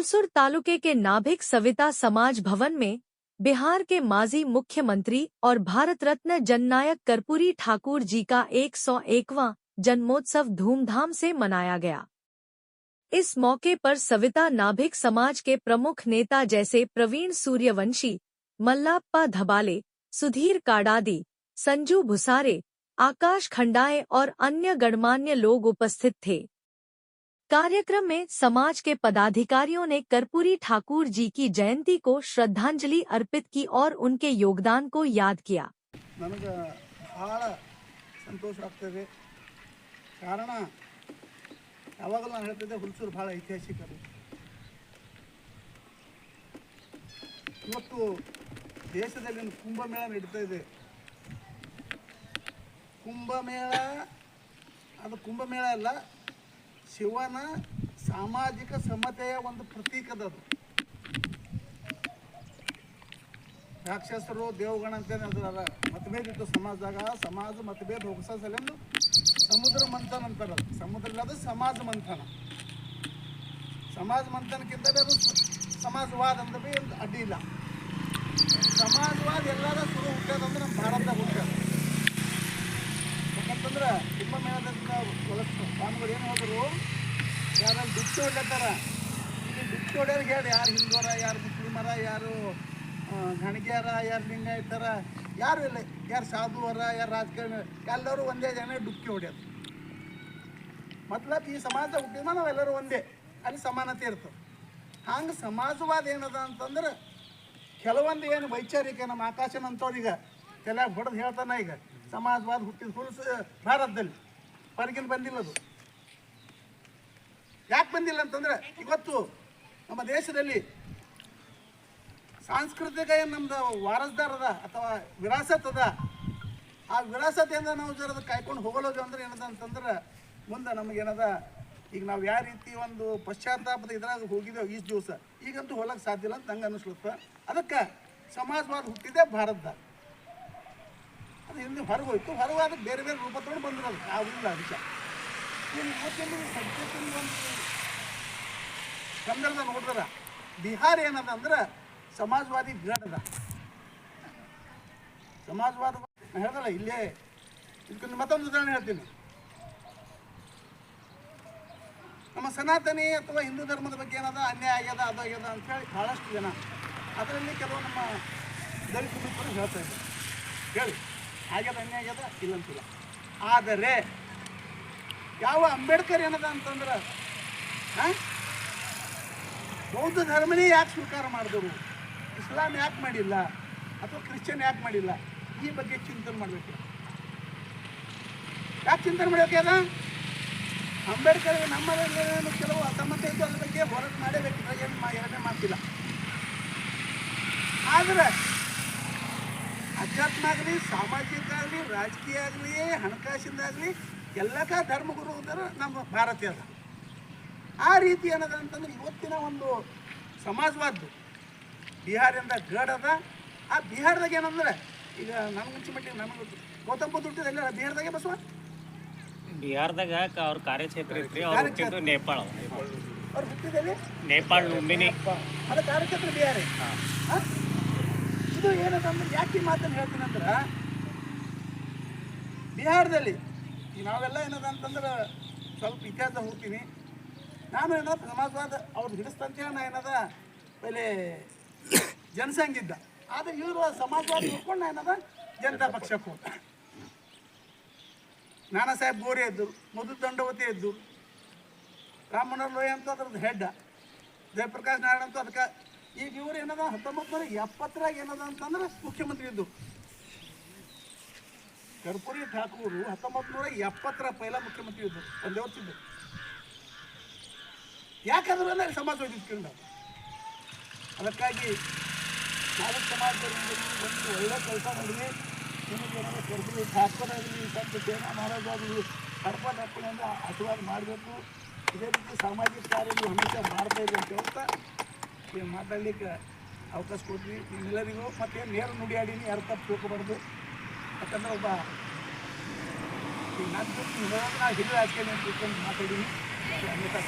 हुलसुर तालुके के नाभिक सविता समाज भवन में बिहार के माजी मुख्यमंत्री और भारत रत्न जननायक कर्पूरी ठाकुर जी का 101वां जन्मोत्सव धूमधाम से मनाया गया। इस मौके पर सविता नाभिक समाज के प्रमुख नेता जैसे प्रवीण सूर्यवंशी, मल्लाप्पा धबाले, सुधीर काडादी, संजू भुसारे, आकाश खंडाए और अन्य गणमान्य लोग उपस्थित थे। कार्यक्रम में समाज के पदाधिकारियों ने कर्पूरी ठाकुर जी की जयंती को श्रद्धांजलि अर्पित की और उनके योगदान को याद किया। ನನಗೆ ಬಹಳ ಸಂತೋಷ ಆಗ್ತದೆ। ಕಾರಣ ಯಾವಾಗಲೂ ನಾನು ಹೇಳ್ತಿದ್ದೆ ಹುಲ್ಸೂರು ಬಹಳ ಐತಿಹಾಸಿಕರು. ಇವತ್ತು ದೇಶದಲ್ಲಿ ಒಂದು ಕುಂಭಮೇಳ ನಡೀತಾ ಇದೆ. ಕುಂಭಮೇಳ ಅದು ಕುಂಭಮೇಳ ಅಲ್ಲ, ಶಿವನ ಸಾಮಾಜಿಕ ಸಮತೆಯ ಒಂದು ಪ್ರತೀಕದದು. ರಾಕ್ಷಸರು ದೇವಗಣ ಅಂತೇಳಿ ಹೇಳ್ತಾರ. ಮತಭೇದ ಇತ್ತು ಸಮಾಜದಾಗ. ಸಮಾಜ ಮತಭೇದ ಹೋಗಿಸೋ ಸಲಂದು ಸಮುದ್ರ ಮಂಥನ ಅಂತಾರ. ಸಮುದ್ರ ಅದು ಸಮಾಜ ಮಂಥನ. ಸಮಾಜ ಮಂಥನಕ್ಕಿಂತ ಅದು ಸಮಾಜವಾದ ಅಂದ್ರೆ ಭೀ ಒಂದು ಅಡ್ಡಿ ಇಲ್ಲ. ಸಮಾಜವಾದ ಎಲ್ಲರ ಶುರು ಹುಟ್ಟ್ಯದಂದ್ರೆ ನಮ್ಮ ಭಾರತದಾಗ ಹುಟ್ಟ್ಯದ. ಯಾಕಂತಂದ್ರೆ ಕುಂಭಮೇಳದಿಂದ ಸ್ವಾಮಿಗಳು ಏನು ಹೋದರು, ಯಾರಲ್ಲಿ ದುಡ್ಡು ಹೊಡ್ಲತ್ತಾರ. ಇಲ್ಲಿ ದುಡ್ಡು ಹೊಡ್ಯಾರಿಗೆ ಹೇಳಿ ಯಾರು ಹಿಂದೂರ, ಯಾರು ಮುಸ್ಲಿಮರ, ಯಾರು ಗಣಿಗ್ಯಾರ, ಯಾರು ಲಿಂಗಾಯತರ, ಯಾರು ಇಲ್ಲ, ಯಾರು ಸಾಧುವರ, ಯಾರು ರಾಜಕಾರಣ, ಎಲ್ಲರೂ ಒಂದೇ ಜನ ಡುಕ್ಕಿ ಹೊಡ್ಯೋದು. ಮತ್ಲಬ್ ಈ ಸಮಾಜ ಹುಟ್ಟಿದ ನಾವೆಲ್ಲರೂ ಒಂದೇ, ಅಲ್ಲಿ ಸಮಾನತೆ ಇರ್ತದೆ. ಹಂಗೆ ಸಮಾಜವಾದ ಏನದ ಅಂತಂದ್ರೆ ಕೆಲವೊಂದು ಏನು ವೈಚಾರಿಕ ನಮ್ಮ ಆಕಾಶನಂತವ್ರೀಗ ತಲೆಯಾಗ ಹೊಡೆದು ಹೇಳ್ತಾನೆ. ಈಗ ಸಮಾಜವಾದ ಹುಟ್ಟಿದ ಹುಲ್ಸು ಭಾರತದಲ್ಲಿ ಹೊರಗಿನ ಬಂದಿಲ್ಲದು. ಯಾಕೆ ಬಂದಿಲ್ಲ ಅಂತಂದ್ರೆ ಇವತ್ತು ನಮ್ಮ ದೇಶದಲ್ಲಿ ಸಾಂಸ್ಕೃತಿಕ ಏನು ನಮ್ದು ವಾರಸ್ದಾರ ಅದ ಅಥವಾ ವಿರಾಸತ್ ಅದ. ಆ ವಿರಾಸತೆಯಿಂದ ನಾವು ಜರದ ಕಾಯ್ಕೊಂಡು ಹೋಗಲೋದು ಅಂದ್ರೆ ಏನದ ಅಂತಂದ್ರೆ ಮುಂದೆ ನಮಗೇನದ, ಈಗ ನಾವು ಯಾವ ರೀತಿ ಒಂದು ಪಶ್ಚಾತ್ತಾಪದ ಇದ್ರಾಗ ಹೋಗಿದ್ದೇವೆ ಈಸ್ ದಿವಸ, ಈಗಂತೂ ಹೋಗಕ್ಕೆ ಸಾಧ್ಯ ಇಲ್ಲ ಅಂತ ನಂಗೆ ಅನ್ನಿಸ್ಲತ್ತ. ಅದಕ್ಕೆ ಸಮಾಜವಾದ ಹುಟ್ಟಿದೆ ಭಾರತದಾಗ. ಅದು ಹಿಂದೆ ಹೊರಗೆ ಹೋಯ್ತು. ಹೊರಗೆ ಅದಕ್ಕೆ ಬೇರೆ ಬೇರೆ ರೂಪ ತೊಗೊಂಡು ಬಂದಿರೋದು ಯಾವುದಿಲ್ಲ ವಿಷಯ. ಇವತ್ತಿನ ಸಬ್ಜೆಕ್ಟಿನ ಒಂದು ಸಂದರ್ಭ ನೋಡಿದ್ರ ಬಿಹಾರ ಏನದ ಅಂದ್ರೆ ಸಮಾಜವಾದಿ ಗಡದ ಸಮಾಜವಾದ ಹೇಳ್ದಲ್ಲ. ಇಲ್ಲೇ ಇದಕ್ಕೆ ಮತ್ತೊಂದು ಉದಾಹರಣೆ ಹೇಳ್ತೀನಿ. ನಮ್ಮ ಸನಾತನಿ ಅಥವಾ ಹಿಂದೂ ಧರ್ಮದ ಬಗ್ಗೆ ಏನದ ಅನ್ಯಾಯ ಆಗ್ಯದ, ಅದು ಆಗ್ಯದ ಅಂಥೇಳಿ ಭಾಳಷ್ಟು ಜನ, ಅದರಲ್ಲಿ ಕೆಲವು ನಮ್ಮ ದಲಿತ ಮಿತ್ರರು ಹೇಳ್ತಾ ಇದ್ದಾರೆ. ಹೇಳಿ ಆಗ್ಯದ, ಅನ್ಯಾಯ ಆಗ್ಯದ, ಇಲ್ಲಂತಿಲ್ಲ. ಆದರೆ ಯಾವ ಅಂಬೇಡ್ಕರ್ ಏನದ ಅಂತಂದ್ರೆ ಬೌದ್ಧ ಧರ್ಮನೇ ಯಾಕೆ ಸ್ವೀಕಾರ ಮಾಡಿದವರು, ಇಸ್ಲಾಂ ಯಾಕೆ ಮಾಡಿಲ್ಲ, ಅಥವಾ ಕ್ರಿಶ್ಚಿಯನ್ ಯಾಕೆ ಮಾಡಿಲ್ಲ, ಈ ಬಗ್ಗೆ ಚಿಂತನೆ ಮಾಡಬೇಕು. ಯಾಕೆ ಚಿಂತನೆ ಮಾಡಬೇಕದ? ಅಂಬೇಡ್ಕರ್ ನಮ್ಮಲ್ಲಿ ಕೆಲವು ಅಸಮ್ಮತ ಇದ್ದು ಅದ್ರ ಬಗ್ಗೆ ಹೋರಾಟ ಮಾಡಬೇಕು. ಏನು ಎರಡನೇ ಮಾತಿಲ್ಲ. ಆದರೆ ಅಧ್ಯಾತ್ಮ ಆಗಲಿ, ಸಾಮಾಜಿಕ ಆಗಲಿ, ರಾಜಕೀಯ ಆಗಲಿ, ಹಣಕಾಸಿಂದಾಗಲಿ ಎಲ್ಲಕ್ಕ ಧರ್ಮಗುರು ಅಂದ್ರೆ ನಮ್ಮ ಭಾರತೀಯ ಅದ. ಆ ರೀತಿ ಏನದ ಅಂತಂದ್ರೆ ಇವತ್ತಿನ ಒಂದು ಸಮಾಜವಾದ್ದು ಬಿಹಾರಿಂದ ಗಡದ. ಆ ಬಿಹಾರದಾಗ ಏನಂದ್ರೆ ಈಗ ನನಗೆ ಮುಂಚೆ ಮಟ್ಟಿಗೆ ನನಗೆ ಗೌತಮ್ ಬುದ್ಧ ಹುಟ್ಟಿದಲ್ಲ ಬಿಹಾರದಾಗೆ ಬಸವ. ಬಿಹಾರದಾಗ ಅವ್ರ ಕಾರ್ಯಕ್ಷೇತ್ರ ಇತ್ತು. ಅವ್ರು ಹುಟ್ಟಿದ್ದು ನೇಪಾಳ. ಅವ್ರು ಹುಟ್ಟಿದಲ್ಲಿ ನೇಪಾಳ, ಲುಂಬಿನಿ. ಅದು ಕಾರ್ಯಕ್ಷೇತ್ರ ಬಿಹಾರ. ಇದು ಏನದ ಅಂದ್ರೆ ಯಾಕೆ ಮಾತನ್ನು ಹೇಳ್ತೀನಿ ಅಂದ್ರೆ ಬಿಹಾರದಲ್ಲಿ ಈಗ ನಾವೆಲ್ಲ ಏನದ ಅಂತಂದ್ರೆ ಸ್ವಲ್ಪ ಇತಿಹಾಸ ಹೋಗ್ತೀನಿ. ನಾನು ಏನದ ಸಮಾಜವಾದ ಅವ್ರು ಹಿಡಿಸ್ತಂತೇಳಿ ನಾ ಏನದ ಪೈಲೆ ಜನಸಂಘ ಇದ್ದ. ಆದರೆ ಇವರು ಸಮಾಜವಾದ ನೋಡ್ಕೊಂಡು ನಾ ಏನದ ಜನತಾ ಪಕ್ಷಕ್ಕೆ ಹೋದ. ನಾನಾ ಸಾಹೇಬ್ ಗೋರೆ ಇದ್ದರು, ಮಧು ದಂಡವತಿ ಇದ್ದರು, ರಾಮಮನೋಹರ್ ಲೋಯ ಅಂತ ಅದ್ರದ್ದು ಹೆಡ್, ಜಯಪ್ರಕಾಶ್ ನಾರಾಯಣ ಅಂತ ಅದಕ್ಕೆ. ಈಗ ಇವರು ಏನದ 1970ರಾಗ ಏನದ ಅಂತಂದ್ರೆ ಮುಖ್ಯಮಂತ್ರಿ ಇದ್ದು. ಕರ್ಪೂರಿ ಠಾಕೂರು 1970ರ ಪೈಲ ಮುಖ್ಯಮಂತ್ರಿ ಇದ್ದರು, ಒಂದೇ ವರ್ಷ ಇದ್ದರು. ಯಾಕಂದ್ರೆ ಅಂದರೆ ಸಮಾಜವಾದಿ ಇಟ್ಕೊಂಡು. ಅದಕ್ಕಾಗಿ ನಾವು ಸಮಾಜದಲ್ಲಿ ಒಂದು ಒಳ್ಳೆ ಕೆಲಸ ಮಾಡಿದ್ವಿ. ನಿಮಗೆ ಏನಾದರೂ ಕರ್ಪೂರಿ ಠಾಕೂರ್ ಆಗಲಿ, ಸಂತ ಸೇನಾ ಮಹಾರಾಜ್ ಆಗಲಿ, ಹಡ್ಪದ ಹಪ್ಪಳಿಂದ ಆಶೀರ್ವಾದ ಮಾಡಬೇಕು. ಇದೇ ರೀತಿ ಸಾಮಾಜಿಕ ಕಾರ್ಯ ನೀವು ಹಮೇಶ ಮಾಡ್ತಾ ಇರಿ ಅಂತ ಹೇಳ್ತಾ ಮಾತಾಡಲಿಕ್ಕೆ ಅವಕಾಶ ಕೊಡ್ತೀವಿ ನಿಮ್ಮೆಲ್ಲರಿಗೂ. ಮತ್ತೇನು ನೇರ ನುಡಿಯಾಡೀನಿ, ಯಾರು ತಪ್ಪು ತಿಳ್ಕೊಬಾರ್ದು. ಯಾಕಂದ್ರೆ ಒಬ್ಬ ಈಗ ನಾನು ಹಿರಿಯ ರಾಜಕೀಯ ಅಂತ ತಿಳ್ಕೊಂಡು ಮಾತಾಡೀನಿ, ಅನ್ಯತಾ